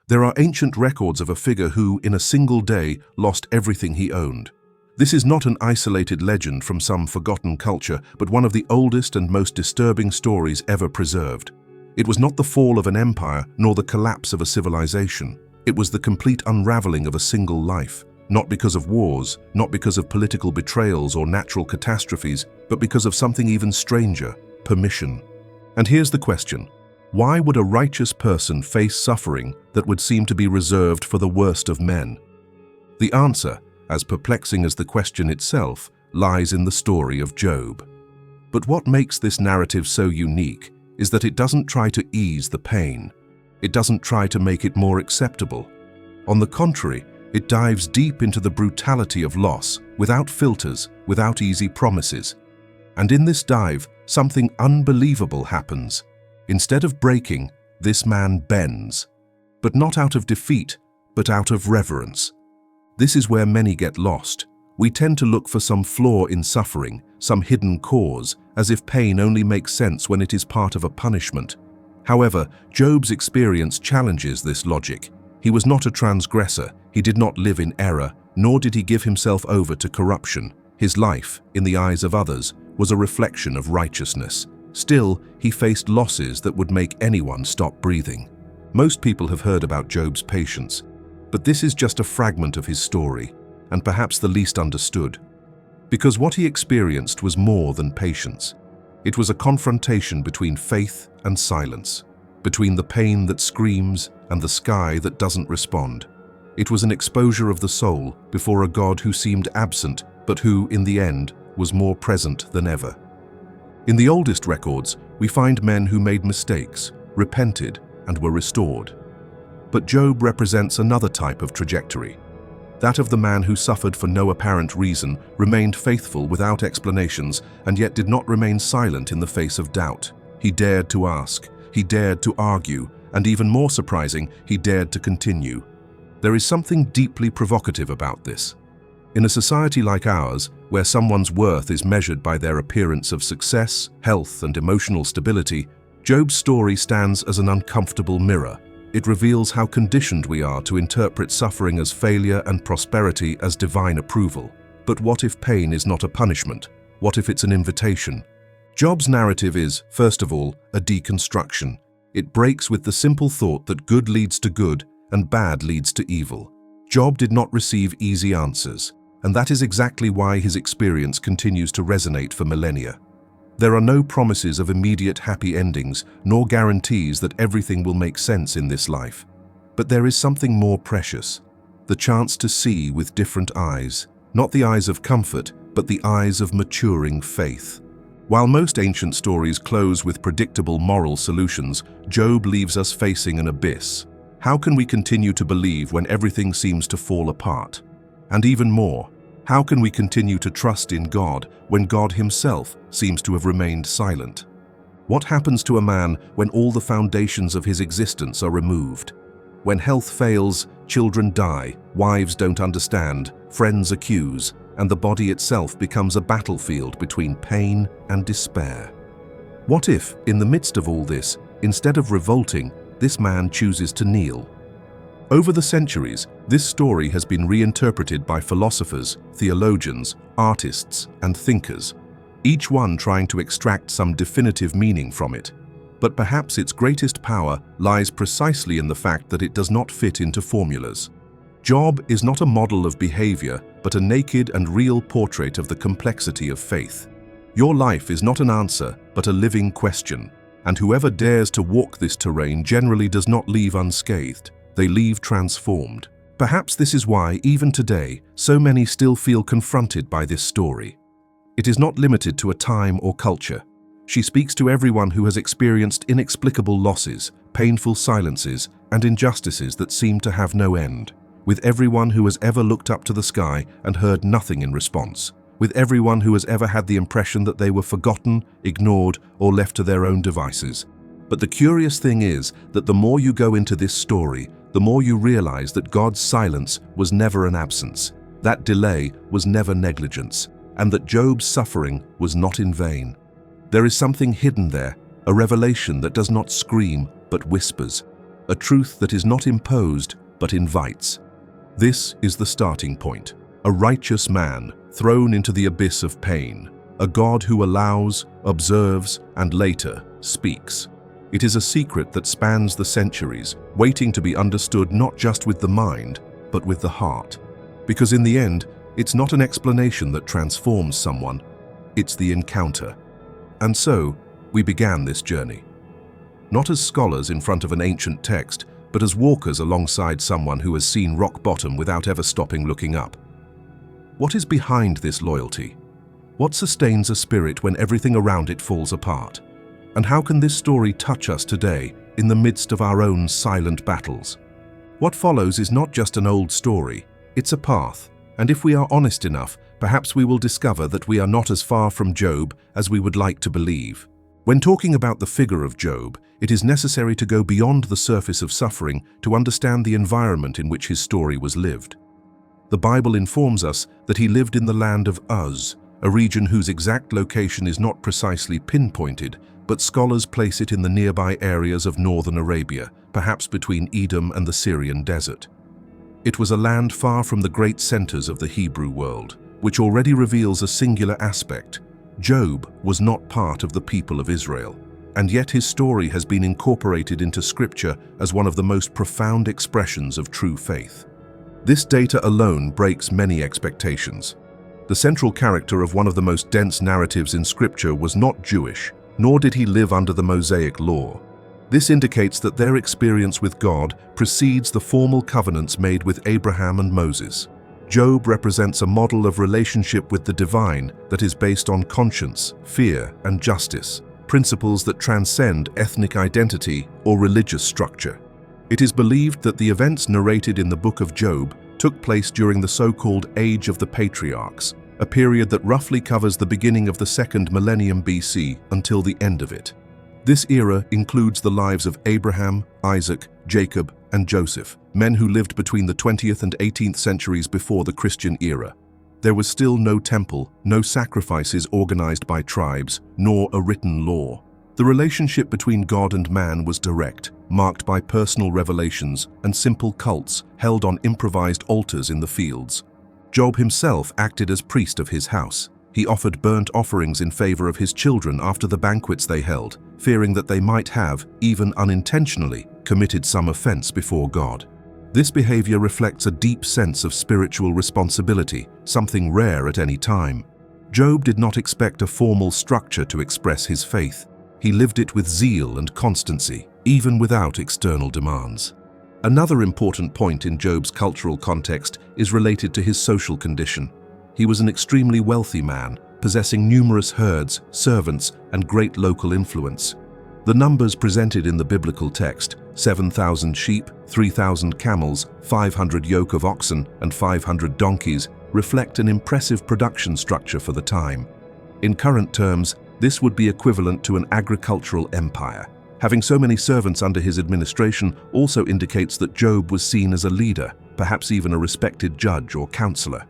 There are ancient records of a figure who, in a single day, lost everything he owned. This is not an isolated legend from some forgotten culture, but one of the oldest and most disturbing stories ever preserved. It was not the fall of an empire, nor the collapse of a civilization. It was the complete unraveling of a single life, not because of wars, not because of political betrayals or natural catastrophes, but because of something even stranger: permission. And here's the question: why would a righteous person face suffering that would seem to be reserved for the worst of men? The answer, as perplexing as the question itself, lies in the story of Job. But what makes this narrative so unique is that it doesn't try to ease the pain. It doesn't try to make it more acceptable. On the contrary, it dives deep into the brutality of loss, without filters, without easy promises. And in this dive, something unbelievable happens. Instead of breaking, this man bends. But not out of defeat, but out of reverence. This is where many get lost. We tend to look for some flaw in suffering, some hidden cause, as if pain only makes sense when it is part of a punishment. However, Job's experience challenges this logic. He was not a transgressor, he did not live in error, nor did he give himself over to corruption. His life, in the eyes of others, was a reflection of righteousness. Still, he faced losses that would make anyone stop breathing. Most people have heard about Job's patience, but this is just a fragment of his story, and perhaps the least understood. Because what he experienced was more than patience. It was a confrontation between faith and silence, between the pain that screams and the sky that doesn't respond. It was an exposure of the soul before a God who seemed absent, but who, in the end, was more present than ever. In the oldest records, we find men who made mistakes, repented, and were restored. But Job represents another type of trajectory, that of the man who suffered for no apparent reason, remained faithful without explanations, and yet did not remain silent in the face of doubt. He dared to ask, he dared to argue, and even more surprising, he dared to continue. There is something deeply provocative about this. In a society like ours, where someone's worth is measured by their appearance of success, health, and emotional stability, Job's story stands as an uncomfortable mirror. It reveals how conditioned we are to interpret suffering as failure and prosperity as divine approval. But what if pain is not a punishment? What if it's an invitation? Job's narrative is, first of all, a deconstruction. It breaks with the simple thought that good leads to good and bad leads to evil. Job did not receive easy answers, and that is exactly why his experience continues to resonate for millennia. There are no promises of immediate happy endings, nor guarantees that everything will make sense in this life. But there is something more precious, the chance to see with different eyes, not the eyes of comfort, but the eyes of maturing faith. While most ancient stories close with predictable moral solutions, Job leaves us facing an abyss. How can we continue to believe when everything seems to fall apart? And even more, how can we continue to trust in God when God himself seems to have remained silent? What happens to a man when all the foundations of his existence are removed? When health fails, children die, wives don't understand, friends accuse, and the body itself becomes a battlefield between pain and despair? What if, in the midst of all this, instead of revolting, this man chooses to kneel? Over the centuries, this story has been reinterpreted by philosophers, theologians, artists, and thinkers, each one trying to extract some definitive meaning from it. But perhaps its greatest power lies precisely in the fact that it does not fit into formulas. Job is not a model of behavior, but a naked and real portrait of the complexity of faith. Your life is not an answer, but a living question, and whoever dares to walk this terrain generally does not leave unscathed. They leave transformed. Perhaps this is why, even today, so many still feel confronted by this story. It is not limited to a time or culture. She speaks to everyone who has experienced inexplicable losses, painful silences, and injustices that seem to have no end. With everyone who has ever looked up to the sky and heard nothing in response. With everyone who has ever had the impression that they were forgotten, ignored, or left to their own devices. But the curious thing is that the more you go into this story, the more you realize that God's silence was never an absence, that delay was never negligence, and that Job's suffering was not in vain. There is something hidden there, a revelation that does not scream but whispers. a truth that is not imposed but invites. This is the starting point. A righteous man thrown into the abyss of pain, a God who allows, observes, and later speaks. It is a secret that spans the centuries, waiting to be understood not just with the mind, but with the heart. Because in the end, it's not an explanation that transforms someone, it's the encounter. And so, we began this journey. Not as scholars in front of an ancient text, but as walkers alongside someone who has seen rock bottom without ever stopping looking up. What is behind this loyalty? What sustains a spirit when everything around it falls apart? And how can this story touch us today in the midst of our own silent battles? What follows is not just an old story, it's a path. And if we are honest enough, perhaps we will discover that we are not as far from Job as we would like to believe. When talking about the figure of Job, it is necessary to go beyond the surface of suffering to understand the environment in which his story was lived. The Bible informs us that he lived in the land of Uz, a region whose exact location is not precisely pinpointed, but scholars place it in the nearby areas of northern Arabia, perhaps between Edom and the Syrian desert. It was a land far from the great centers of the Hebrew world, which already reveals a singular aspect. Job was not part of the people of Israel, and yet his story has been incorporated into Scripture as one of the most profound expressions of true faith. This data alone breaks many expectations. The central character of one of the most dense narratives in Scripture was not Jewish, nor did he live under the Mosaic law. This indicates that their experience with God precedes the formal covenants made with Abraham and Moses. Job represents a model of relationship with the divine that is based on conscience, fear, and justice, principles that transcend ethnic identity or religious structure. It is believed that the events narrated in the book of Job took place during the so-called Age of the Patriarchs, a period that roughly covers the beginning of the second millennium BC until the end of it. This era includes the lives of Abraham, Isaac, Jacob, and Joseph, men who lived between the 20th and 18th centuries before the Christian era. There was still no temple, no sacrifices organized by tribes, nor a written law. The relationship between God and man was direct, marked by personal revelations and simple cults held on improvised altars in the fields. Job himself acted as priest of his house. He offered burnt offerings in favor of his children after the banquets they held, fearing that they might have, even unintentionally, committed some offense before God. This behavior reflects a deep sense of spiritual responsibility, something rare at any time. Job did not expect a formal structure to express his faith. He lived it with zeal and constancy, even without external demands. Another important point in Job's cultural context is related to his social condition. He was an extremely wealthy man, possessing numerous herds, servants, and great local influence. The numbers presented in the biblical text, 7,000 sheep, 3,000 camels, 500 yoke of oxen, and 500 donkeys, reflect an impressive production structure for the time. In current terms, this would be equivalent to an agricultural empire. Having so many servants under his administration also indicates that Job was seen as a leader, perhaps even a respected judge or counselor.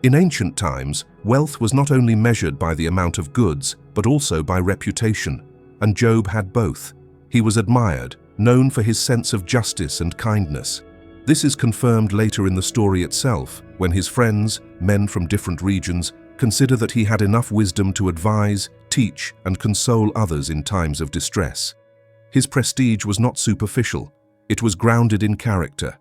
In ancient times, wealth was not only measured by the amount of goods, but also by reputation, and Job had both. He was admired, known for his sense of justice and kindness. This is confirmed later in the story itself, when his friends, men from different regions, consider that he had enough wisdom to advise, teach, and console others in times of distress. His prestige was not superficial, it was grounded in character.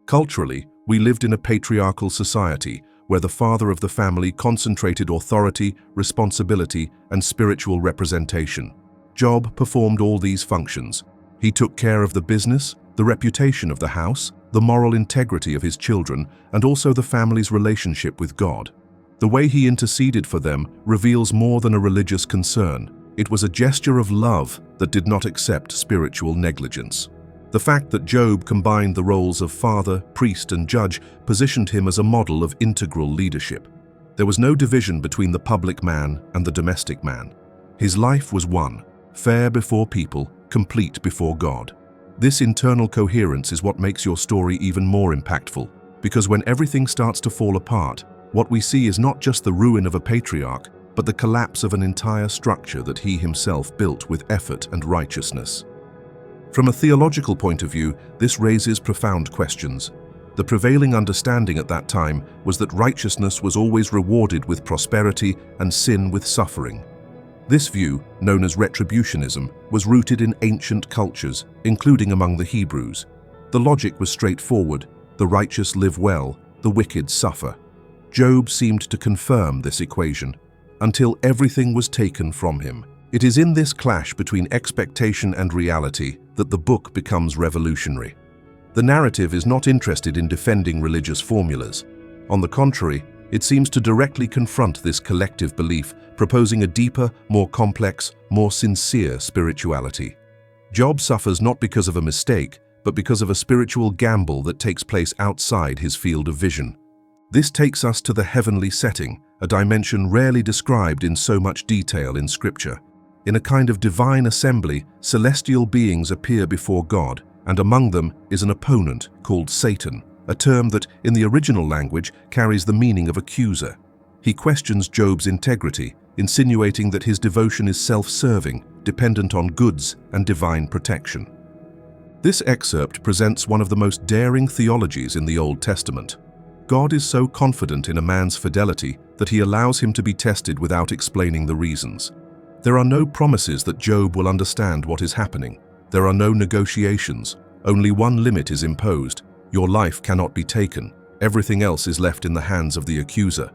Culturally, we lived in a patriarchal society where the father of the family concentrated authority, responsibility, and spiritual representation. Job performed all these functions. He took care of the business, the reputation of the house, the moral integrity of his children, and also the family's relationship with God. The way he interceded for them reveals more than a religious concern. It was a gesture of love that did not accept spiritual negligence. The fact that Job combined the roles of father, priest, and judge positioned him as a model of integral leadership. There was no division between the public man and the domestic man. His life was one, fair before people, complete before God. This internal coherence is what makes your story even more impactful, because when everything starts to fall apart, what we see is not just the ruin of a patriarch, but the collapse of an entire structure that he himself built with effort and righteousness. From a theological point of view, this raises profound questions. The prevailing understanding at that time was that righteousness was always rewarded with prosperity and sin with suffering. This view, known as retributionism, was rooted in ancient cultures, including among the Hebrews. The logic was straightforward: the righteous live well, the wicked suffer. Job seemed to confirm this equation, until everything was taken from him. It is in this clash between expectation and reality that the book becomes revolutionary. The narrative is not interested in defending religious formulas. On the contrary, it seems to directly confront this collective belief, proposing a deeper, more complex, more sincere spirituality. Job suffers not because of a mistake, but because of a spiritual gamble that takes place outside his field of vision. This takes us to the heavenly setting, a dimension rarely described in so much detail in Scripture. In a kind of divine assembly, celestial beings appear before God, and among them is an opponent called Satan, a term that, in the original language, carries the meaning of accuser. He questions Job's integrity, insinuating that his devotion is self-serving, dependent on goods and divine protection. This excerpt presents one of the most daring theologies in the Old Testament. God is so confident in a man's fidelity that he allows him to be tested without explaining the reasons. There are no promises that Job will understand what is happening. There are no negotiations. Only one limit is imposed: your life cannot be taken. Everything else is left in the hands of the accuser.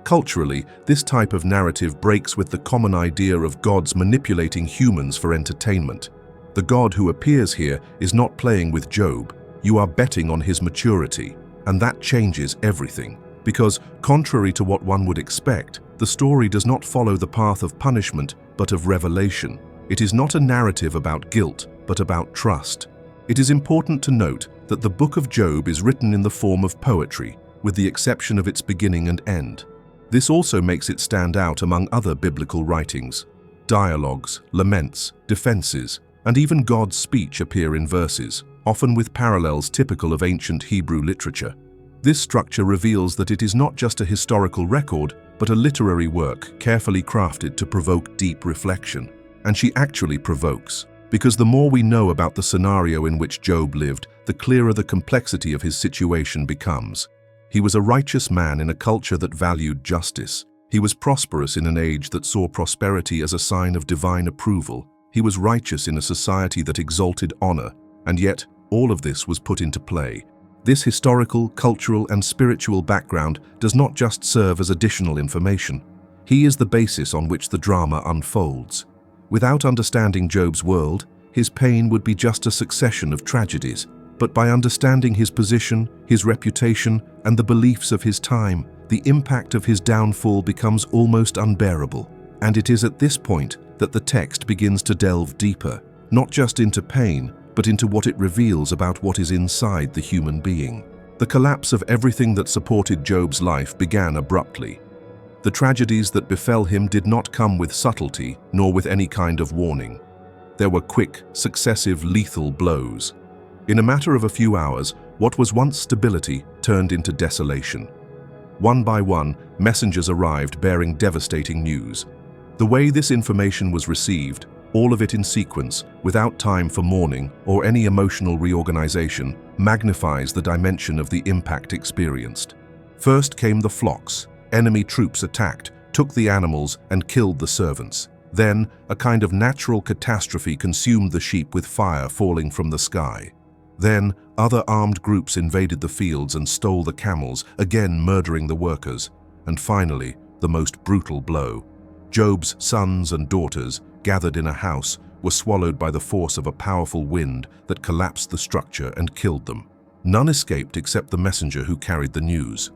Culturally, this type of narrative breaks with the common idea of gods manipulating humans for entertainment. The God who appears here is not playing with Job. You are betting on his maturity, and that changes everything. Because, contrary to what one would expect, the story does not follow the path of punishment, but of revelation. It is not a narrative about guilt, but about trust. It is important to note that the book of Job is written in the form of poetry, with the exception of its beginning and end. This also makes it stand out among other biblical writings. Dialogues, laments, defenses, and even God's speech appear in verses, often with parallels typical of ancient Hebrew literature. This structure reveals that it is not just a historical record, but a literary work carefully crafted to provoke deep reflection. And she actually provokes, because the more we know about the scenario in which Job lived, the clearer the complexity of his situation becomes. He was a righteous man in a culture that valued justice. He was prosperous in an age that saw prosperity as a sign of divine approval. He was righteous in a society that exalted honor, and yet all of this was put into play. This historical, cultural, and spiritual background does not just serve as additional information. He is the basis on which the drama unfolds. Without understanding Job's world, his pain would be just a succession of tragedies. But by understanding his position, his reputation, and the beliefs of his time, the impact of his downfall becomes almost unbearable. And it is at this point that the text begins to delve deeper, not just into pain, but into what it reveals about what is inside the human being. The collapse of everything that supported Job's life began abruptly. The tragedies that befell him did not come with subtlety, nor with any kind of warning. There were quick, successive, lethal blows. In a matter of a few hours, what was once stability turned into desolation. One by one, messengers arrived bearing devastating news. The way this information was received, all of it in sequence, without time for mourning or any emotional reorganization, magnifies the dimension of the impact experienced. First came the flocks. Enemy troops attacked, took the animals, and killed the servants. Then, a kind of natural catastrophe consumed the sheep with fire falling from the sky. Then, other armed groups invaded the fields and stole the camels, again murdering the workers. And finally, the most brutal blow. Job's sons and daughters, gathered in a house, were swallowed by the force of a powerful wind that collapsed the structure and killed them. None escaped except the messenger who carried the news.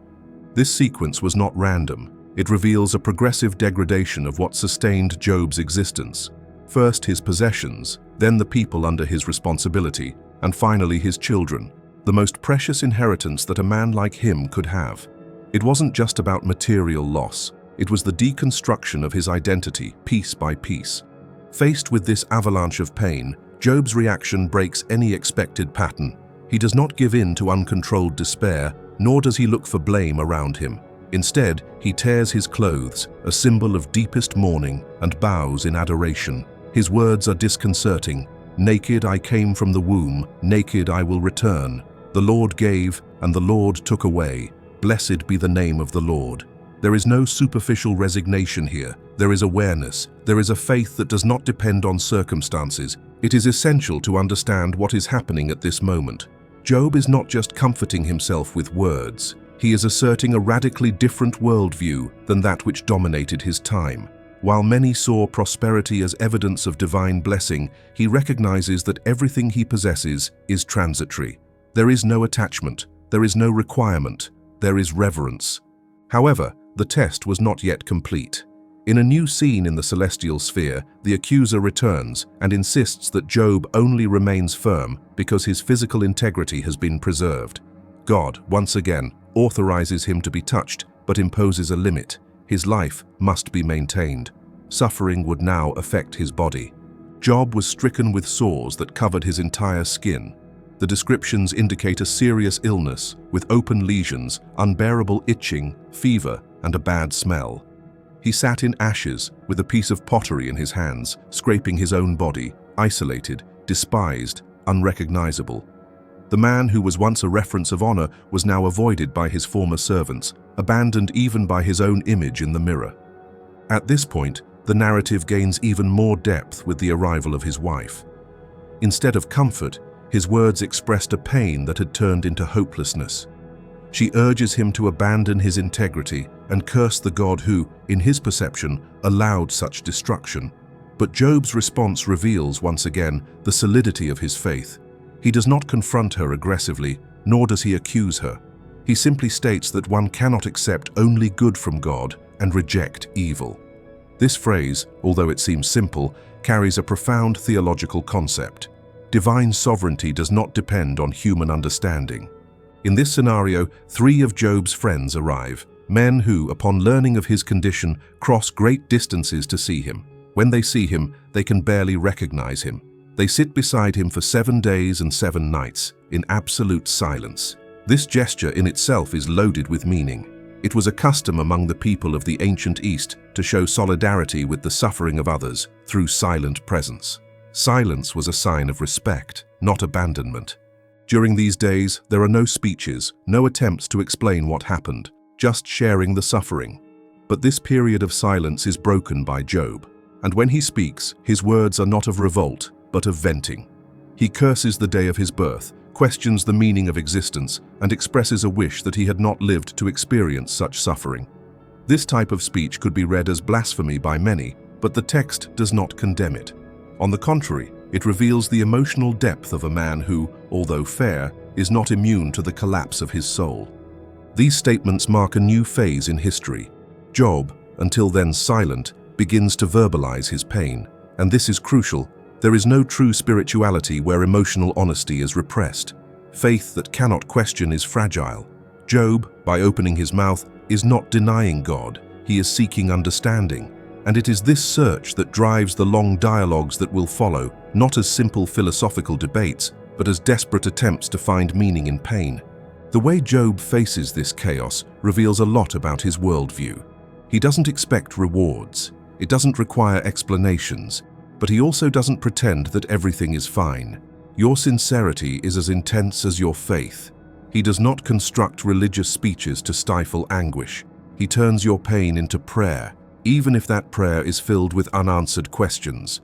This sequence was not random. It reveals a progressive degradation of what sustained Job's existence. First his possessions, then the people under his responsibility, and finally his children, the most precious inheritance that a man like him could have. It wasn't just about material loss. It was the deconstruction of his identity, piece by piece. Faced with this avalanche of pain, Job's reaction breaks any expected pattern. He does not give in to uncontrolled despair, nor does he look for blame around him. Instead, he tears his clothes, a symbol of deepest mourning, and bows in adoration. His words are disconcerting. "Naked I came from the womb, naked I will return. The Lord gave, and the Lord took away. Blessed be the name of the Lord." There is no superficial resignation here. There is awareness. There is a faith that does not depend on circumstances. It is essential to understand what is happening at this moment. Job is not just comforting himself with words. He is asserting a radically different worldview than that which dominated his time. While many saw prosperity as evidence of divine blessing, he recognizes that everything he possesses is transitory. There is no attachment. There is no requirement. There is reverence. However, the test was not yet complete. In a new scene in the celestial sphere, the accuser returns and insists that Job only remains firm because his physical integrity has been preserved. God, once again, authorizes him to be touched, but imposes a limit. His life must be maintained. Suffering would now affect his body. Job was stricken with sores that covered his entire skin. The descriptions indicate a serious illness with open lesions, unbearable itching, fever, and a bad smell. He sat in ashes with a piece of pottery in his hands, scraping his own body, isolated, despised, unrecognizable. The man who was once a reference of honor was now avoided by his former servants, abandoned even by his own image in the mirror. At this point, the narrative gains even more depth with the arrival of his wife. Instead of comfort, his words expressed a pain that had turned into hopelessness. She urges him to abandon his integrity and curse the God who, in his perception, allowed such destruction. But Job's response reveals once again the solidity of his faith. He does not confront her aggressively, nor does he accuse her. He simply states that one cannot accept only good from God and reject evil. This phrase, although it seems simple, carries a profound theological concept. Divine sovereignty does not depend on human understanding. In this scenario, 3 of Job's friends arrive, men who, upon learning of his condition, cross great distances to see him. When they see him, they can barely recognize him. They sit beside him for 7 days and 7 nights, in absolute silence. This gesture in itself is loaded with meaning. It was a custom among the people of the ancient East to show solidarity with the suffering of others through silent presence. Silence was a sign of respect, not abandonment. During these days, there are no speeches, no attempts to explain what happened, just sharing the suffering. But this period of silence is broken by Job, and when he speaks, his words are not of revolt, but of venting. He curses the day of his birth, questions the meaning of existence, and expresses a wish that he had not lived to experience such suffering. This type of speech could be read as blasphemy by many, but the text does not condemn it. On the contrary, it reveals the emotional depth of a man who, although fair, is not immune to the collapse of his soul. These statements mark a new phase in history. Job, until then silent, begins to verbalize his pain, and this is crucial. There is no true spirituality where emotional honesty is repressed. Faith that cannot question is fragile. Job, by opening his mouth, is not denying God. He is seeking understanding. And it is this search that drives the long dialogues that will follow, not as simple philosophical debates, but as desperate attempts to find meaning in pain. The way Job faces this chaos reveals a lot about his worldview. He doesn't expect rewards. It doesn't require explanations. But he also doesn't pretend that everything is fine. Your sincerity is as intense as your faith. He does not construct religious speeches to stifle anguish. He turns your pain into prayer, even if that prayer is filled with unanswered questions.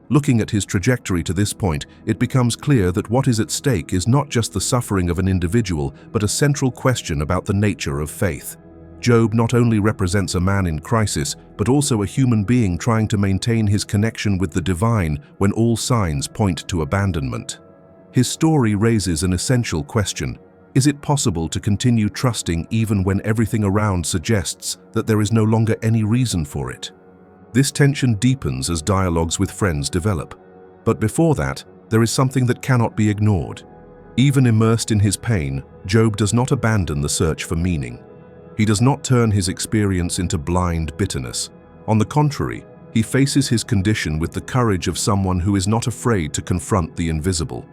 Looking at his trajectory to this point, it becomes clear that what is at stake is not just the suffering of an individual, but a central question about the nature of faith. Job not only represents a man in crisis, but also a human being trying to maintain his connection with the divine when all signs point to abandonment. His story raises an essential question. Is it possible to continue trusting even when everything around suggests that there is no longer any reason for it? This tension deepens as dialogues with friends develop. But before that, there is something that cannot be ignored. Even immersed in his pain, Job does not abandon the search for meaning. He does not turn his experience into blind bitterness. On the contrary, he faces his condition with the courage of someone who is not afraid to confront the invisible.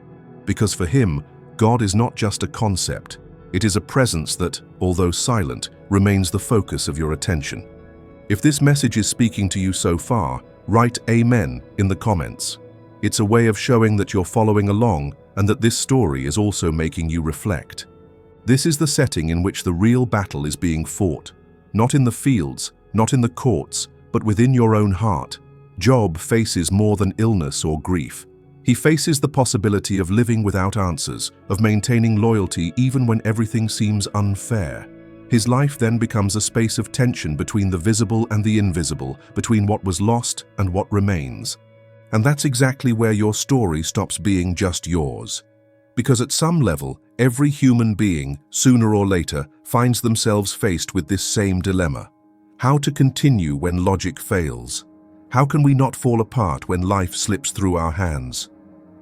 Because for him, God is not just a concept. It is a presence that, although silent, remains the focus of your attention. If this message is speaking to you so far, write Amen in the comments. It's a way of showing that you're following along and that this story is also making you reflect. This is the setting in which the real battle is being fought. Not in the fields, not in the courts, but within your own heart. Job faces more than illness or grief. He faces the possibility of living without answers, of maintaining loyalty even when everything seems unfair. His life then becomes a space of tension between the visible and the invisible, between what was lost and what remains. And that's exactly where your story stops being just yours. Because at some level, every human being, sooner or later, finds themselves faced with this same dilemma. How to continue when logic fails? How can we not fall apart when life slips through our hands?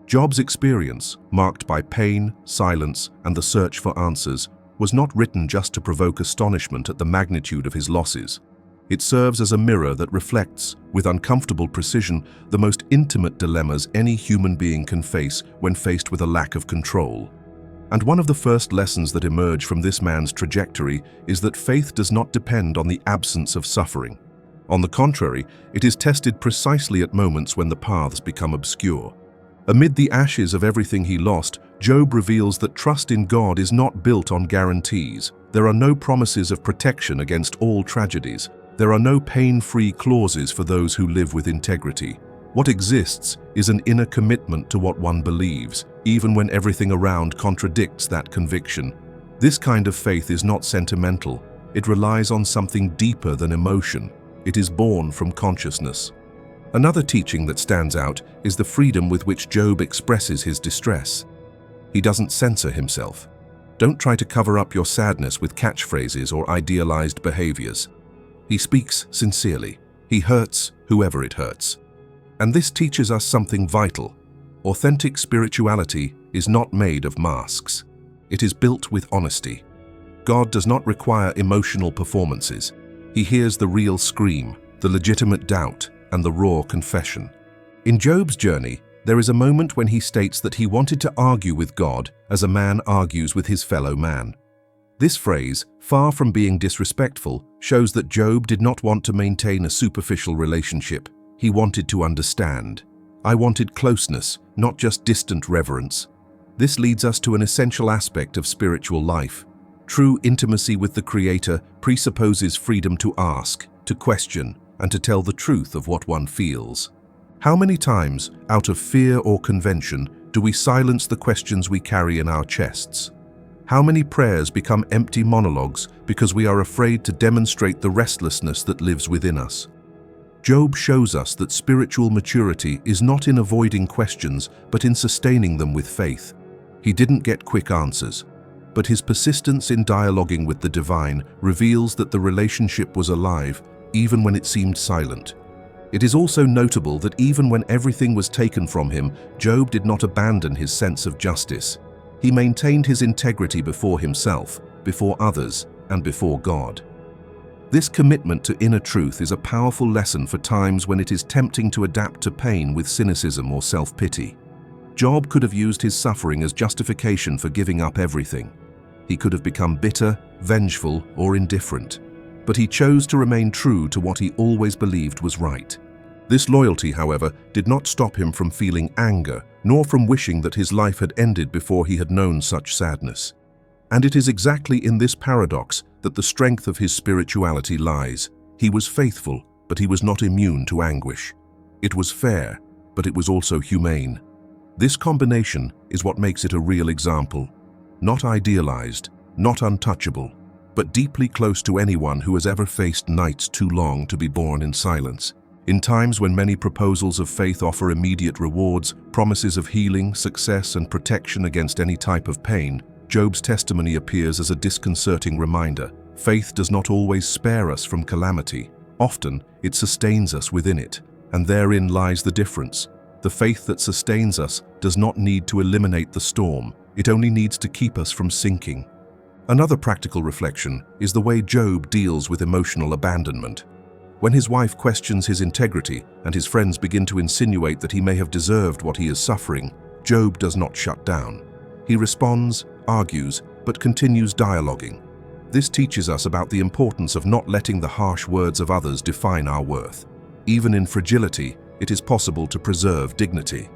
Job's experience, marked by pain, silence, and the search for answers, was not written just to provoke astonishment at the magnitude of his losses. It serves as a mirror that reflects, with uncomfortable precision, the most intimate dilemmas any human being can face when faced with a lack of control. And one of the first lessons that emerge from this man's trajectory is that faith does not depend on the absence of suffering. On the contrary, it is tested precisely at moments when the paths become obscure. Amid the ashes of everything he lost, Job reveals that trust in God is not built on guarantees. There are no promises of protection against all tragedies. There are no pain-free clauses for those who live with integrity. What exists is an inner commitment to what one believes, even when everything around contradicts that conviction. This kind of faith is not sentimental. It relies on something deeper than emotion. It is born from consciousness. Another teaching that stands out is the freedom with which Job expresses his distress. He doesn't censor himself. Don't try to cover up your sadness with catchphrases or idealized behaviors. He speaks sincerely. He hurts whoever it hurts. And this teaches us something vital. Authentic spirituality is not made of masks. It is built with honesty. God does not require emotional performances. He hears the real scream, the legitimate doubt, and the raw confession. In Job's journey, there is a moment when he states that he wanted to argue with God as a man argues with his fellow man. This phrase, far from being disrespectful, shows that Job did not want to maintain a superficial relationship. He wanted to understand. I wanted closeness, not just distant reverence. This leads us to an essential aspect of spiritual life. True intimacy with the Creator presupposes freedom to ask, to question, and to tell the truth of what one feels. How many times, out of fear or convention, do we silence the questions we carry in our chests? How many prayers become empty monologues because we are afraid to demonstrate the restlessness that lives within us? Job shows us that spiritual maturity is not in avoiding questions, but in sustaining them with faith. He didn't get quick answers, but his persistence in dialoguing with the divine reveals that the relationship was alive, even when it seemed silent. It is also notable that even when everything was taken from him, Job did not abandon his sense of justice. He maintained his integrity before himself, before others, and before God. This commitment to inner truth is a powerful lesson for times when it is tempting to adapt to pain with cynicism or self-pity. Job could have used his suffering as justification for giving up everything. He could have become bitter, vengeful, or indifferent. But he chose to remain true to what he always believed was right. This loyalty, however, did not stop him from feeling anger, nor from wishing that his life had ended before he had known such sadness. And it is exactly in this paradox that the strength of his spirituality lies. He was faithful, but he was not immune to anguish. It was fair, but it was also humane. This combination is what makes it a real example. Not idealized, not untouchable, but deeply close to anyone who has ever faced nights too long to be borne in silence. In times when many proposals of faith offer immediate rewards, promises of healing, success, and protection against any type of pain, Job's testimony appears as a disconcerting reminder. Faith does not always spare us from calamity. Often, it sustains us within it, and therein lies the difference. The faith that sustains us does not need to eliminate the storm. It only needs to keep us from sinking. Another practical reflection is the way Job deals with emotional abandonment. When his wife questions his integrity and his friends begin to insinuate that he may have deserved what he is suffering, Job does not shut down. He responds, argues, but continues dialoguing. This teaches us about the importance of not letting the harsh words of others define our worth. Even in fragility, it is possible to preserve dignity.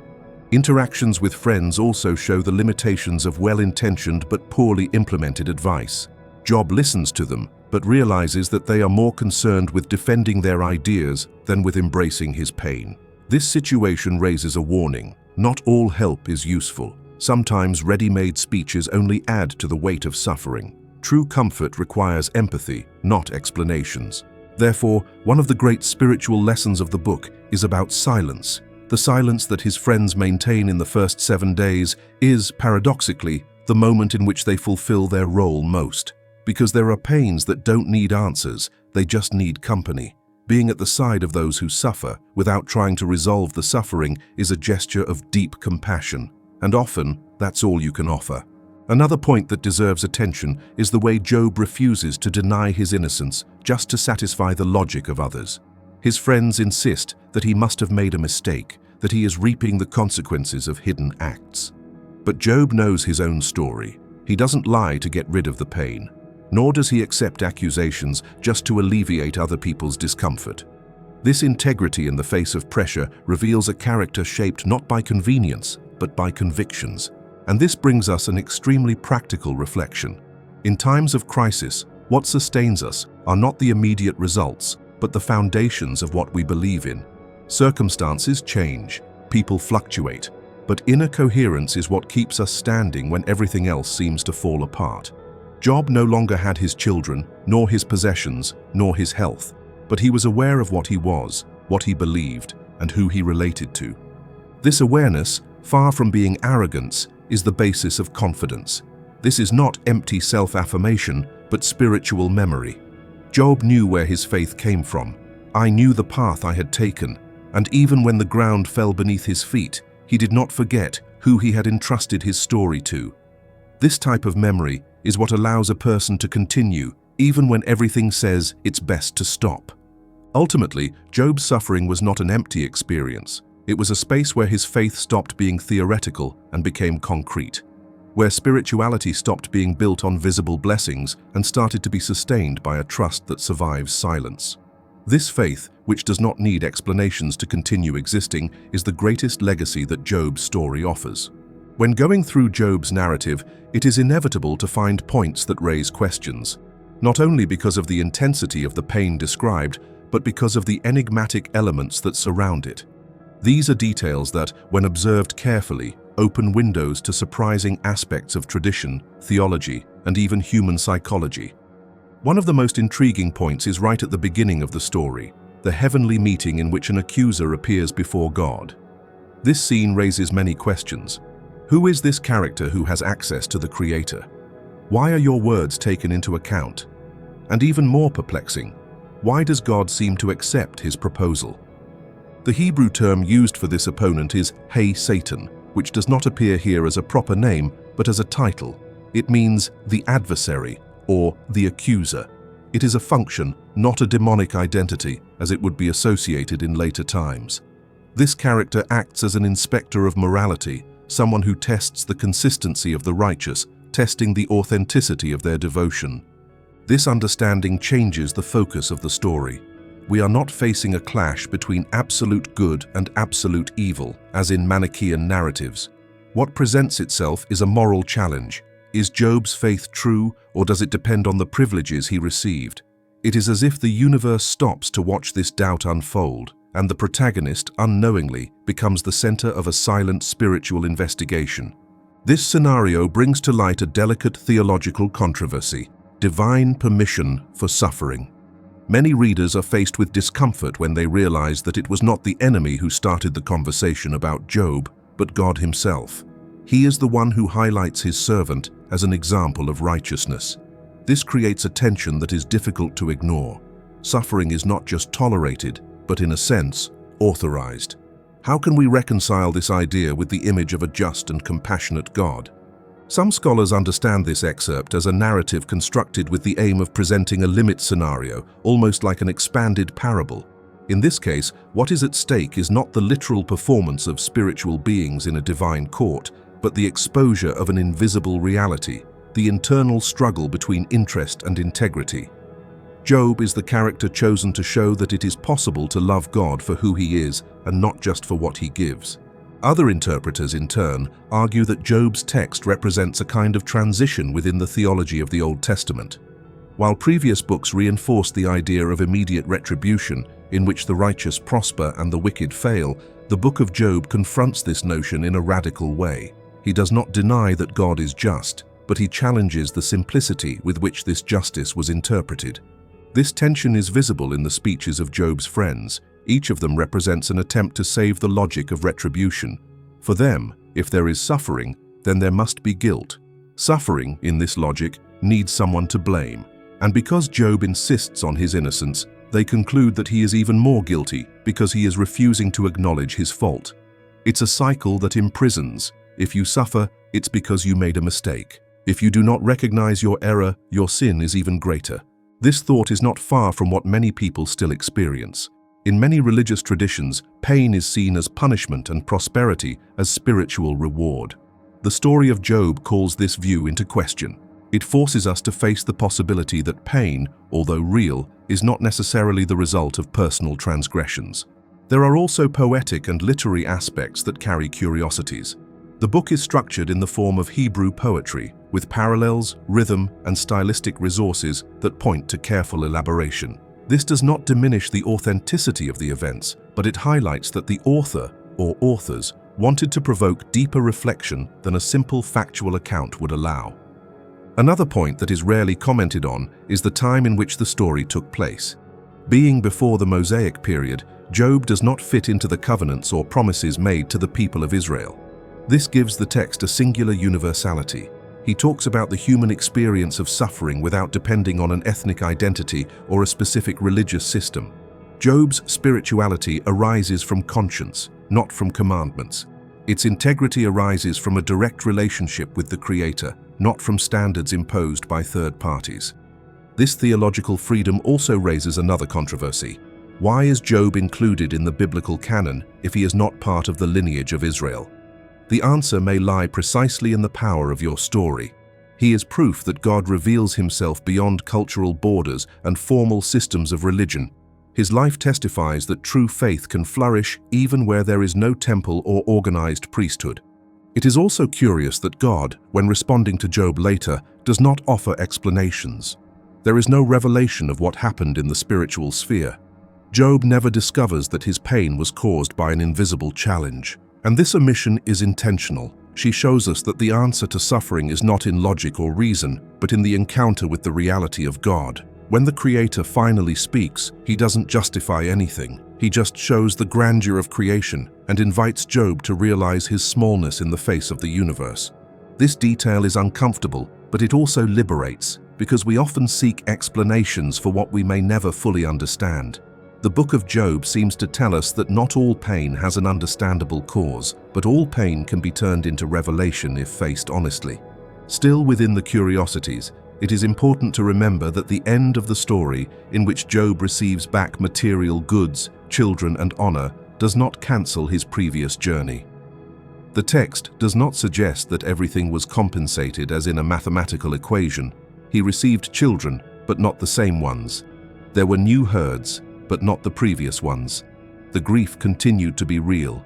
Interactions with friends also show the limitations of well-intentioned but poorly implemented advice. Job listens to them, but realizes that they are more concerned with defending their ideas than with embracing his pain. This situation raises a warning. Not all help is useful. Sometimes ready-made speeches only add to the weight of suffering. True comfort requires empathy, not explanations. Therefore, one of the great spiritual lessons of the book is about silence. The silence that his friends maintain in the first 7 days is, paradoxically, the moment in which they fulfill their role most. Because there are pains that don't need answers, they just need company. Being at the side of those who suffer, without trying to resolve the suffering, is a gesture of deep compassion. And often, that's all you can offer. Another point that deserves attention is the way Job refuses to deny his innocence just to satisfy the logic of others. His friends insist that he must have made a mistake, that he is reaping the consequences of hidden acts. But Job knows his own story. He doesn't lie to get rid of the pain, nor does he accept accusations just to alleviate other people's discomfort. This integrity in the face of pressure reveals a character shaped not by convenience, but by convictions. And this brings us an extremely practical reflection. In times of crisis, what sustains us are not the immediate results, but the foundations of what we believe in. Circumstances change, people fluctuate, but inner coherence is what keeps us standing when everything else seems to fall apart. Job no longer had his children, nor his possessions, nor his health, but he was aware of what he was, what he believed, and who he related to. This awareness, far from being arrogance, is the basis of confidence. This is not empty self-affirmation, but spiritual memory. Job knew where his faith came from. I knew the path I had taken, and even when the ground fell beneath his feet, he did not forget who he had entrusted his story to. This type of memory is what allows a person to continue, even when everything says it's best to stop. Ultimately, Job's suffering was not an empty experience. It was a space where his faith stopped being theoretical and became concrete, where spirituality stopped being built on visible blessings and started to be sustained by a trust that survives silence. This faith, which does not need explanations to continue existing, is the greatest legacy that Job's story offers. When going through Job's narrative, it is inevitable to find points that raise questions, not only because of the intensity of the pain described, but because of the enigmatic elements that surround it. These are details that, when observed carefully, open windows to surprising aspects of tradition, theology, and even human psychology. One of the most intriguing points is right at the beginning of the story, the heavenly meeting in which an accuser appears before God. This scene raises many questions. Who is this character who has access to the Creator? Why are your words taken into account? And even more perplexing, why does God seem to accept his proposal? The Hebrew term used for this opponent is Hey Satan, which does not appear here as a proper name, but as a title. It means the adversary, or the accuser. It is a function, not a demonic identity, as it would be associated in later times. This character acts as an inspector of morality, someone who tests the consistency of the righteous, testing the authenticity of their devotion. This understanding changes the focus of the story. We are not facing a clash between absolute good and absolute evil, as in Manichaean narratives. What presents itself is a moral challenge. Is Job's faith true, or does it depend on the privileges he received? It is as if the universe stops to watch this doubt unfold, and the protagonist, unknowingly, becomes the center of a silent spiritual investigation. This scenario brings to light a delicate theological controversy: divine permission for suffering. Many readers are faced with discomfort when they realize that it was not the enemy who started the conversation about Job, but God himself. He is the one who highlights his servant as an example of righteousness. This creates a tension that is difficult to ignore. Suffering is not just tolerated, but in a sense, authorized. How can we reconcile this idea with the image of a just and compassionate God? Some scholars understand this excerpt as a narrative constructed with the aim of presenting a limit scenario, almost like an expanded parable. In this case, what is at stake is not the literal performance of spiritual beings in a divine court, but the exposure of an invisible reality, the internal struggle between interest and integrity. Job is the character chosen to show that it is possible to love God for who he is and not just for what he gives. Other interpreters, in turn, argue that Job's text represents a kind of transition within the theology of the Old Testament. While previous books reinforced the idea of immediate retribution, in which the righteous prosper and the wicked fail, the Book of Job confronts this notion in a radical way. He does not deny that God is just, but he challenges the simplicity with which this justice was interpreted. This tension is visible in the speeches of Job's friends. Each of them represents an attempt to save the logic of retribution. For them, if there is suffering, then there must be guilt. Suffering, in this logic, needs someone to blame. And because Job insists on his innocence, they conclude that he is even more guilty because he is refusing to acknowledge his fault. It's a cycle that imprisons. If you suffer, it's because you made a mistake. If you do not recognize your error, your sin is even greater. This thought is not far from what many people still experience. In many religious traditions, pain is seen as punishment and prosperity as spiritual reward. The story of Job calls this view into question. It forces us to face the possibility that pain, although real, is not necessarily the result of personal transgressions. There are also poetic and literary aspects that carry curiosities. The book is structured in the form of Hebrew poetry, with parallels, rhythm, and stylistic resources that point to careful elaboration. This does not diminish the authenticity of the events, but it highlights that the author, or authors, wanted to provoke deeper reflection than a simple factual account would allow. Another point that is rarely commented on is the time in which the story took place. Being before the Mosaic period, Job does not fit into the covenants or promises made to the people of Israel. This gives the text a singular universality. He talks about the human experience of suffering without depending on an ethnic identity or a specific religious system. Job's spirituality arises from conscience, not from commandments. Its integrity arises from a direct relationship with the Creator, not from standards imposed by third parties. This theological freedom also raises another controversy. Why is Job included in the biblical canon if he is not part of the lineage of Israel? The answer may lie precisely in the power of your story. He is proof that God reveals himself beyond cultural borders and formal systems of religion. His life testifies that true faith can flourish even where there is no temple or organized priesthood. It is also curious that God, when responding to Job later, does not offer explanations. There is no revelation of what happened in the spiritual sphere. Job never discovers that his pain was caused by an invisible challenge. And this omission is intentional. She shows us that the answer to suffering is not in logic or reason, but in the encounter with the reality of God. When the Creator finally speaks, he doesn't justify anything. He just shows the grandeur of creation and invites Job to realize his smallness in the face of the universe. This detail is uncomfortable, but it also liberates, because we often seek explanations for what we may never fully understand. The Book of Job seems to tell us that not all pain has an understandable cause, but all pain can be turned into revelation if faced honestly. Still within the curiosities, it is important to remember that the end of the story, in which Job receives back material goods, children, and honor, does not cancel his previous journey. The text does not suggest that everything was compensated as in a mathematical equation. He received children, but not the same ones. There were new herds, but not the previous ones. The grief continued to be real.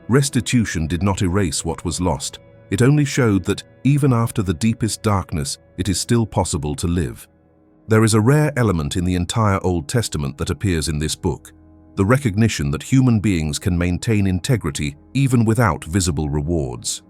Restitution did not erase what was lost. It only showed that, even after the deepest darkness, it is still possible to live. There is a rare element in the entire Old Testament that appears in this book: the recognition that human beings can maintain integrity even without visible rewards.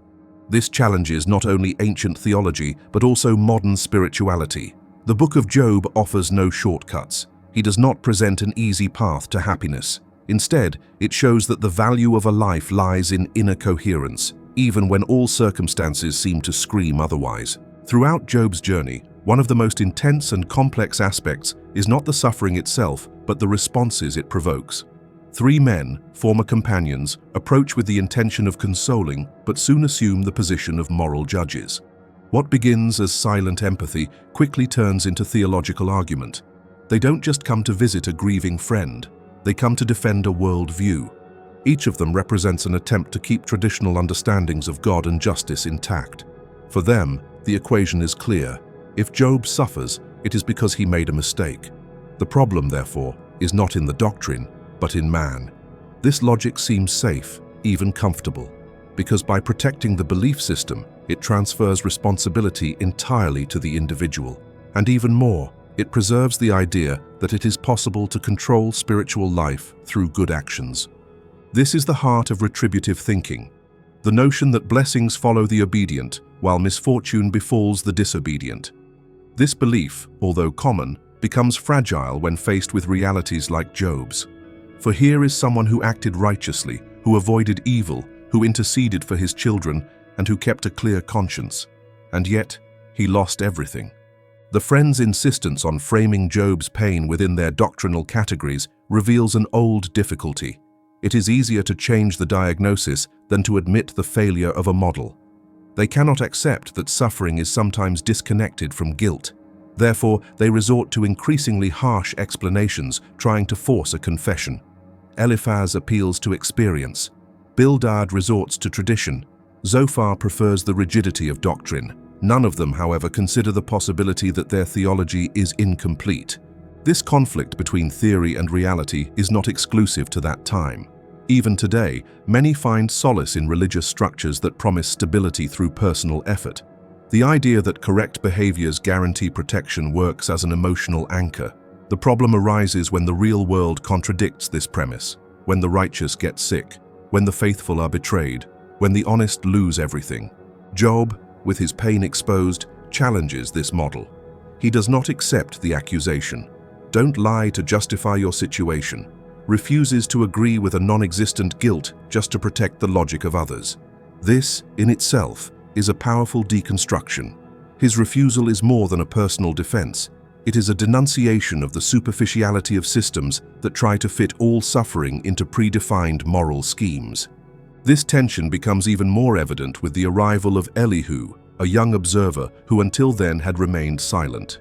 This challenges not only ancient theology, but also modern spirituality. The Book of Job offers no shortcuts. He does not present an easy path to happiness. Instead, it shows that the value of a life lies in inner coherence, even when all circumstances seem to scream otherwise. Throughout Job's journey, one of the most intense and complex aspects is not the suffering itself, but the responses it provokes. Three men, former companions, approach with the intention of consoling, but soon assume the position of moral judges. What begins as silent empathy quickly turns into theological argument. They don't just come to visit a grieving friend, they come to defend a worldview. Each of them represents an attempt to keep traditional understandings of God and justice intact. For them, the equation is clear. If Job suffers, it is because he made a mistake. The problem, therefore, is not in the doctrine, but in man. This logic seems safe, even comfortable. because by protecting the belief system, it transfers responsibility entirely to the individual. And even more, it preserves the idea that it is possible to control spiritual life through good actions. This is the heart of retributive thinking, the notion that blessings follow the obedient, while misfortune befalls the disobedient. This belief, although common, becomes fragile when faced with realities like Job's. For here is someone who acted righteously, who avoided evil, who interceded for his children, and who kept a clear conscience. And yet, he lost everything. The friends' insistence on framing Job's pain within their doctrinal categories reveals an old difficulty. It is easier to change the diagnosis than to admit the failure of a model. They cannot accept that suffering is sometimes disconnected from guilt. Therefore, they resort to increasingly harsh explanations, trying to force a confession. Eliphaz appeals to experience. Bildad resorts to tradition. Zophar prefers the rigidity of doctrine. None of them, however, consider the possibility that their theology is incomplete. This conflict between theory and reality is not exclusive to that time. Even today, many find solace in religious structures that promise stability through personal effort. The idea that correct behaviors guarantee protection works as an emotional anchor. The problem arises when the real world contradicts this premise, when the righteous get sick, when the faithful are betrayed, when the honest lose everything. Job, with his pain exposed, challenges this model. He does not accept the accusation. Don't lie to justify your situation. Refuses to agree with a non-existent guilt just to protect the logic of others. This, in itself, is a powerful deconstruction. His refusal is more than a personal defense. It is a denunciation of the superficiality of systems that try to fit all suffering into predefined moral schemes. This tension becomes even more evident with the arrival of Elihu, a young observer who until then had remained silent.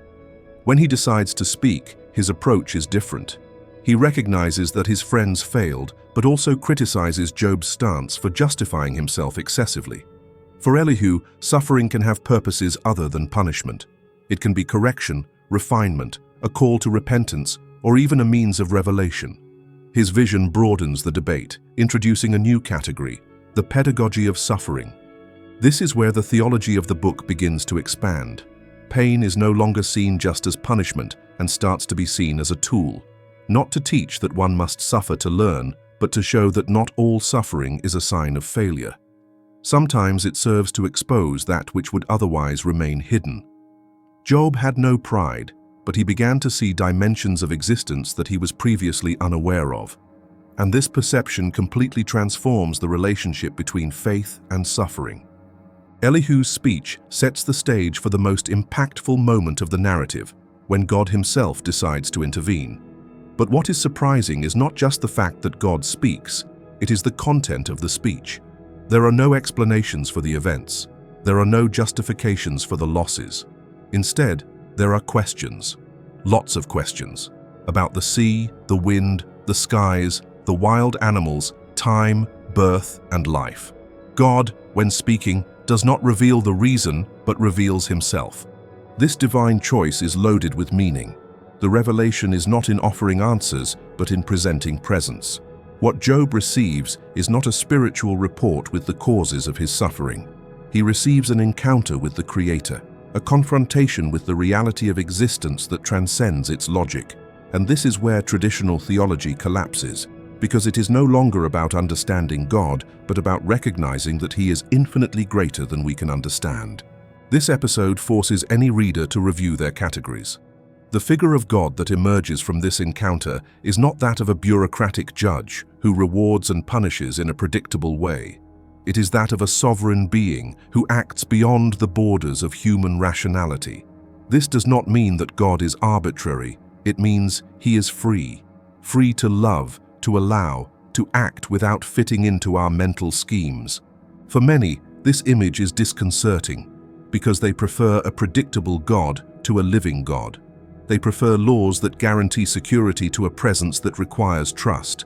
When he decides to speak, his approach is different. He recognizes that his friends failed, but also criticizes Job's stance for justifying himself excessively. For Elihu, suffering can have purposes other than punishment. It can be correction, refinement, a call to repentance, or even a means of revelation. His vision broadens the debate, introducing a new category, the pedagogy of suffering. This is where the theology of the book begins to expand. Pain is no longer seen just as punishment and starts to be seen as a tool, not to teach that one must suffer to learn, but to show that not all suffering is a sign of failure. Sometimes it serves to expose that which would otherwise remain hidden. Job had no pride, but he began to see dimensions of existence that he was previously unaware of. And this perception completely transforms the relationship between faith and suffering. Elihu's speech sets the stage for the most impactful moment of the narrative, when God himself decides to intervene. But what is surprising is not just the fact that God speaks, it is the content of the speech. There are no explanations for the events. There are no justifications for the losses. Instead, there are questions, lots of questions, about the sea, the wind, the skies, the wild animals, time, birth, and life. God, when speaking, does not reveal the reason, but reveals himself. This divine choice is loaded with meaning. The revelation is not in offering answers, but in presenting presence. What Job receives is not a spiritual report with the causes of his suffering. He receives an encounter with the Creator, a confrontation with the reality of existence that transcends its logic. And this is where traditional theology collapses, because it is no longer about understanding God, but about recognizing that He is infinitely greater than we can understand. This episode forces any reader to review their categories. The figure of God that emerges from this encounter is not that of a bureaucratic judge who rewards and punishes in a predictable way. It is that of a sovereign being who acts beyond the borders of human rationality. This does not mean that God is arbitrary. It means He is free. Free to love, to allow, to act without fitting into our mental schemes. For many, this image is disconcerting because they prefer a predictable God to a living God. They prefer laws that guarantee security to a presence that requires trust.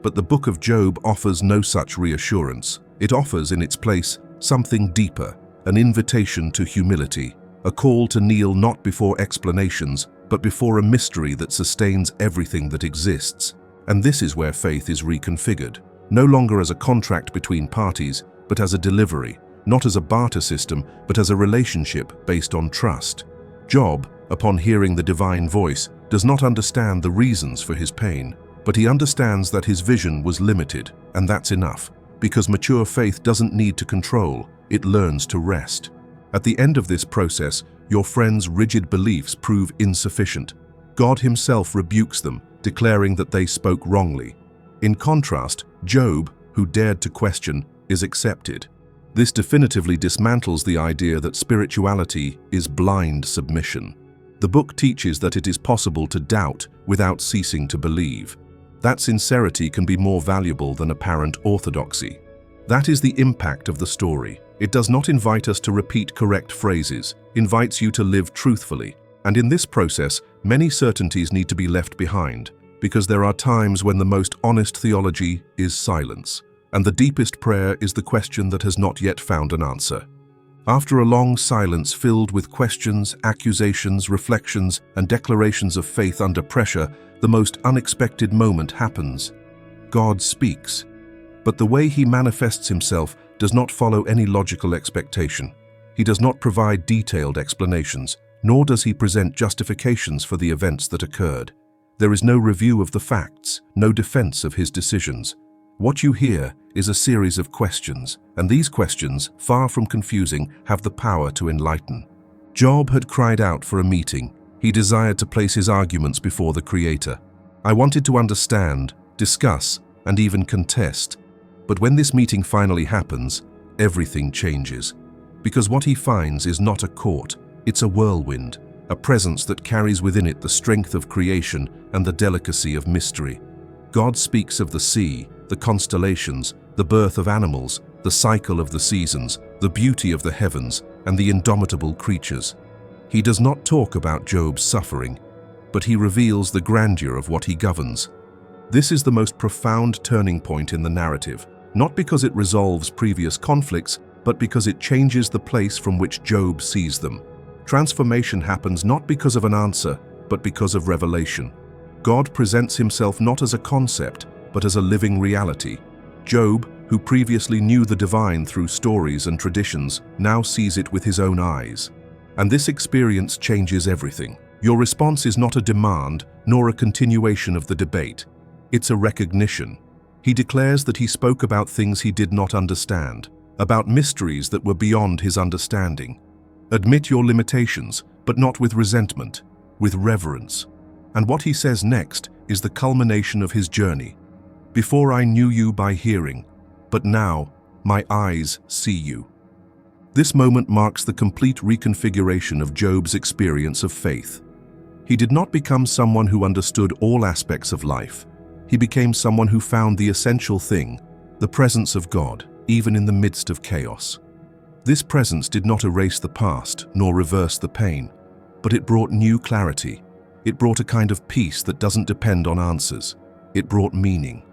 But the book of Job offers no such reassurance. It offers in its place something deeper, an invitation to humility, a call to kneel not before explanations, but before a mystery that sustains everything that exists. And this is where faith is reconfigured, no longer as a contract between parties, but as a delivery, not as a barter system, but as a relationship based on trust. Job, upon hearing the divine voice, does not understand the reasons for his pain, but he understands that his vision was limited, and that's enough, because mature faith doesn't need to control, it learns to rest. At the end of this process, your friend's rigid beliefs prove insufficient. God himself rebukes them, declaring that they spoke wrongly. In contrast, Job, who dared to question, is accepted. This definitively dismantles the idea that spirituality is blind submission. The book teaches that it is possible to doubt without ceasing to believe. That sincerity can be more valuable than apparent orthodoxy. That is the impact of the story. It does not invite us to repeat correct phrases, invites you to live truthfully. And in this process, many certainties need to be left behind, because there are times when the most honest theology is silence, and the deepest prayer is the question that has not yet found an answer. After a long silence filled with questions, accusations, reflections, and declarations of faith under pressure, the most unexpected moment happens. God speaks. But the way he manifests himself does not follow any logical expectation. He does not provide detailed explanations, nor does he present justifications for the events that occurred. There is no review of the facts, no defense of his decisions. What you hear is a series of questions, and these questions, far from confusing, have the power to enlighten. Job had cried out for a meeting. He desired to place his arguments before the Creator. I wanted to understand, discuss, and even contest. But when this meeting finally happens, everything changes. Because what he finds is not a court, it's a whirlwind, a presence that carries within it the strength of creation and the delicacy of mystery. God speaks of the sea, the constellations, the birth of animals, the cycle of the seasons, the beauty of the heavens, and the indomitable creatures. He does not talk about Job's suffering, but he reveals the grandeur of what he governs. This is the most profound turning point in the narrative, not because it resolves previous conflicts, but because it changes the place from which Job sees them. Transformation happens not because of an answer, but because of revelation. God presents himself not as a concept, but as a living reality. Job, who previously knew the divine through stories and traditions, now sees it with his own eyes. And this experience changes everything. Your response is not a demand, nor a continuation of the debate. It's a recognition. He declares that he spoke about things he did not understand, about mysteries that were beyond his understanding. Admit your limitations, but not with resentment, with reverence. And what he says next is the culmination of his journey. Before I knew you by hearing, but now my eyes see you. This moment marks the complete reconfiguration of Job's experience of faith. He did not become someone who understood all aspects of life. He became someone who found the essential thing, the presence of God, even in the midst of chaos. This presence did not erase the past nor reverse the pain, but it brought new clarity. It brought a kind of peace that doesn't depend on answers. It brought meaning.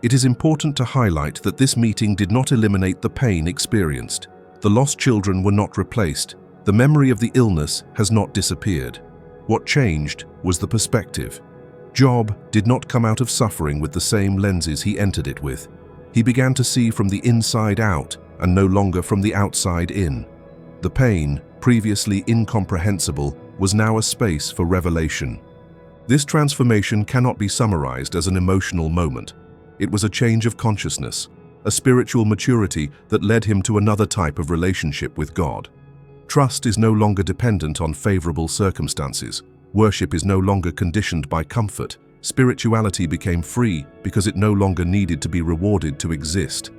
It is important to highlight that this meeting did not eliminate the pain experienced. The lost children were not replaced. The memory of the illness has not disappeared. What changed was the perspective. Job did not come out of suffering with the same lenses he entered it with. He began to see from the inside out and no longer from the outside in. The pain, previously incomprehensible, was now a space for revelation. This transformation cannot be summarized as an emotional moment. It was a change of consciousness, a spiritual maturity that led him to another type of relationship with God. Trust is no longer dependent on favorable circumstances. Worship is no longer conditioned by comfort. Spirituality became free because it no longer needed to be rewarded to exist.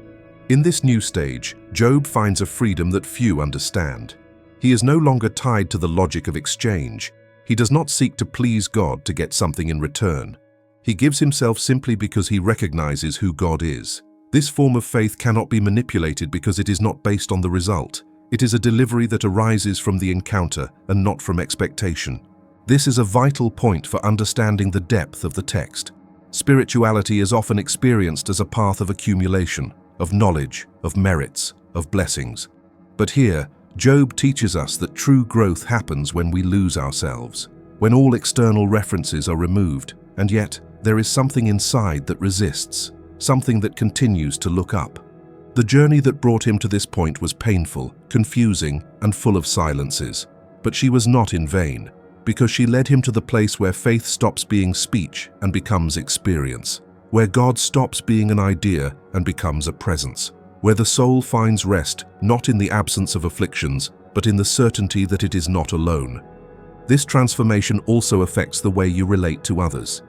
In this new stage, Job finds a freedom that few understand. He is no longer tied to the logic of exchange. He does not seek to please God to get something in return. He gives himself simply because he recognizes who God is. This form of faith cannot be manipulated because it is not based on the result. It is a delivery that arises from the encounter and not from expectation. This is a vital point for understanding the depth of the text. Spirituality is often experienced as a path of accumulation, of knowledge, of merits, of blessings. But here, Job teaches us that true growth happens when we lose ourselves, when all external references are removed, and yet there is something inside that resists, something that continues to look up. The journey that brought him to this point was painful, confusing, and full of silences. But she was not in vain, because she led him to the place where faith stops being speech and becomes experience, where God stops being an idea and becomes a presence, where the soul finds rest not in the absence of afflictions, but in the certainty that it is not alone. This transformation also affects the way you relate to others.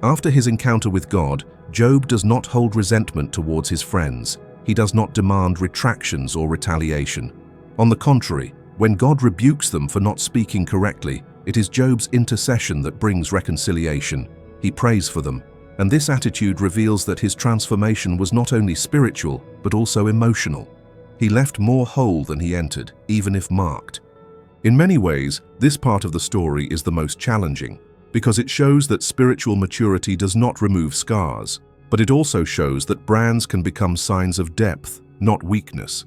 After his encounter with God, Job does not hold resentment towards his friends. He does not demand retractions or retaliation. On the contrary, when God rebukes them for not speaking correctly, it is Job's intercession that brings reconciliation. He prays for them, and this attitude reveals that his transformation was not only spiritual, but also emotional. He left more whole than he entered, even if marked. In many ways, this part of the story is the most challenging, because it shows that spiritual maturity does not remove scars, but it also shows that brands can become signs of depth, not weakness.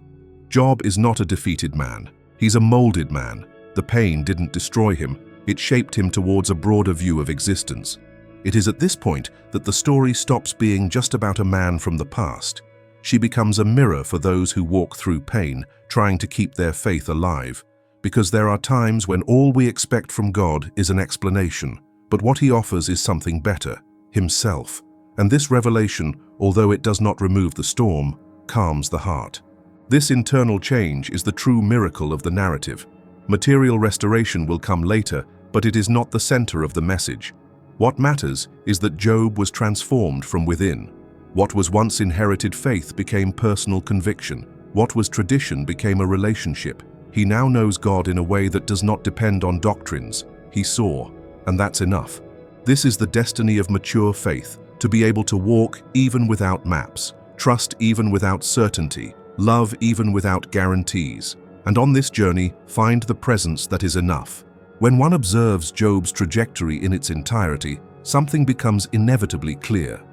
Job is not a defeated man. He's a molded man. The pain didn't destroy him. It shaped him towards a broader view of existence. It is at this point that the story stops being just about a man from the past. She becomes a mirror for those who walk through pain, trying to keep their faith alive. Because there are times when all we expect from God is an explanation, but what he offers is something better, himself. And this revelation, although it does not remove the storm, calms the heart. This internal change is the true miracle of the narrative. Material restoration will come later, but it is not the center of the message. What matters is that Job was transformed from within. What was once inherited faith became personal conviction. What was tradition became a relationship. He now knows God in a way that does not depend on doctrines. He saw, and that's enough. This is the destiny of mature faith, to be able to walk even without maps, trust even without certainty, love even without guarantees, and on this journey find the presence that is enough. When one observes Job's trajectory in its entirety, something becomes inevitably clear.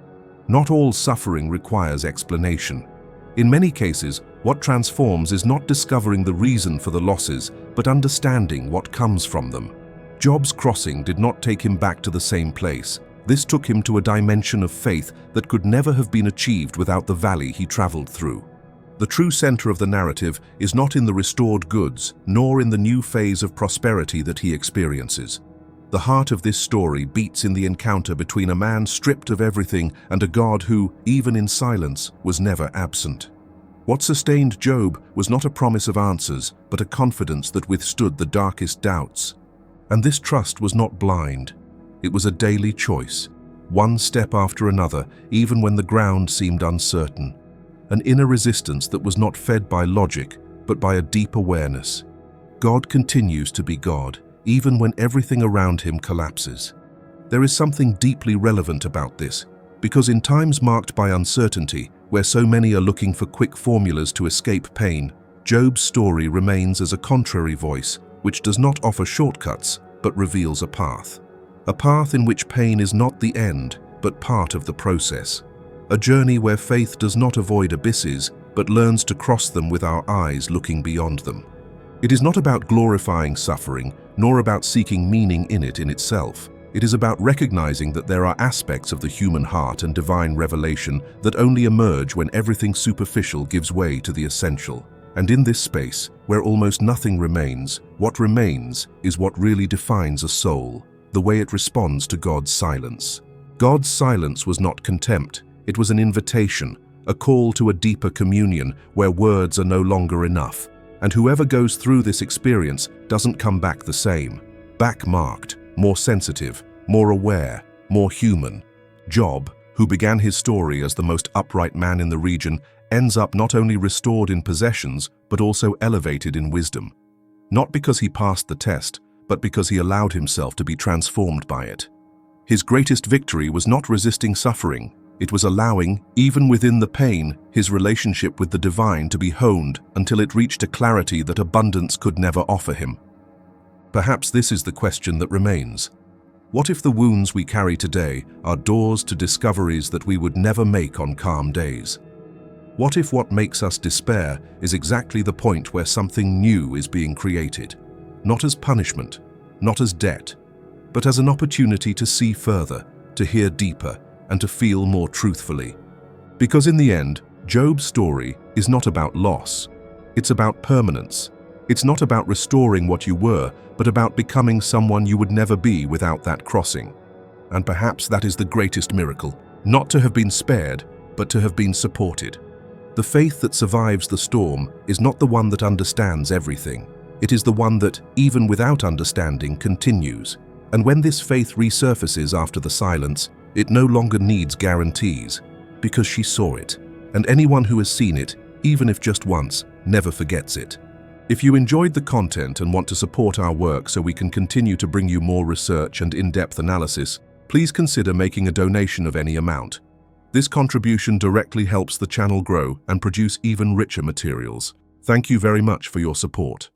Not all suffering requires explanation. In many cases, what transforms is not discovering the reason for the losses, but understanding what comes from them. Job's crossing did not take him back to the same place. This took him to a dimension of faith that could never have been achieved without the valley he traveled through. The true center of the narrative is not in the restored goods, nor in the new phase of prosperity that he experiences. The heart of this story beats in the encounter between a man stripped of everything and a God who, even in silence, was never absent. What sustained Job was not a promise of answers, but a confidence that withstood the darkest doubts. And this trust was not blind. It was a daily choice, one step after another, even when the ground seemed uncertain. An inner resistance that was not fed by logic, but by a deep awareness. God continues to be God, even when everything around him collapses. There is something deeply relevant about this, because in times marked by uncertainty, where so many are looking for quick formulas to escape pain, Job's story remains as a contrary voice, which does not offer shortcuts, but reveals a path. A path in which pain is not the end, but part of the process. A journey where faith does not avoid abysses, but learns to cross them with our eyes looking beyond them. It is not about glorifying suffering, nor about seeking meaning in it in itself. It is about recognizing that there are aspects of the human heart and divine revelation that only emerge when everything superficial gives way to the essential. And in this space, where almost nothing remains, what remains is what really defines a soul, the way it responds to God's silence. God's silence was not contempt, it was an invitation, a call to a deeper communion where words are no longer enough. And whoever goes through this experience doesn't come back the same. Back marked, more sensitive, more aware, more human. Job, who began his story as the most upright man in the region, ends up not only restored in possessions, but also elevated in wisdom. Not because he passed the test, but because he allowed himself to be transformed by it. His greatest victory was not resisting suffering. It was allowing, even within the pain, his relationship with the divine to be honed until it reached a clarity that abundance could never offer him. Perhaps this is the question that remains. What if the wounds we carry today are doors to discoveries that we would never make on calm days? What if what makes us despair is exactly the point where something new is being created? Not as punishment, not as debt, but as an opportunity to see further, to hear deeper, and to feel more truthfully. Because in the end, Job's story, is not about loss. It's about permanence. It's not about restoring what you were, but about becoming someone you would never be without that crossing. And perhaps that is the greatest miracle, not to have been spared, but to have been supported. The faith that survives the storm is not the one that understands everything. It is the one that, even without understanding, continues. And when this faith resurfaces after the silence, it no longer needs guarantees, because she saw it. And anyone who has seen it, even if just once, never forgets it. If you enjoyed the content and want to support our work so we can continue to bring you more research and in-depth analysis, please consider making a donation of any amount. This contribution directly helps the channel grow and produce even richer materials. Thank you very much for your support.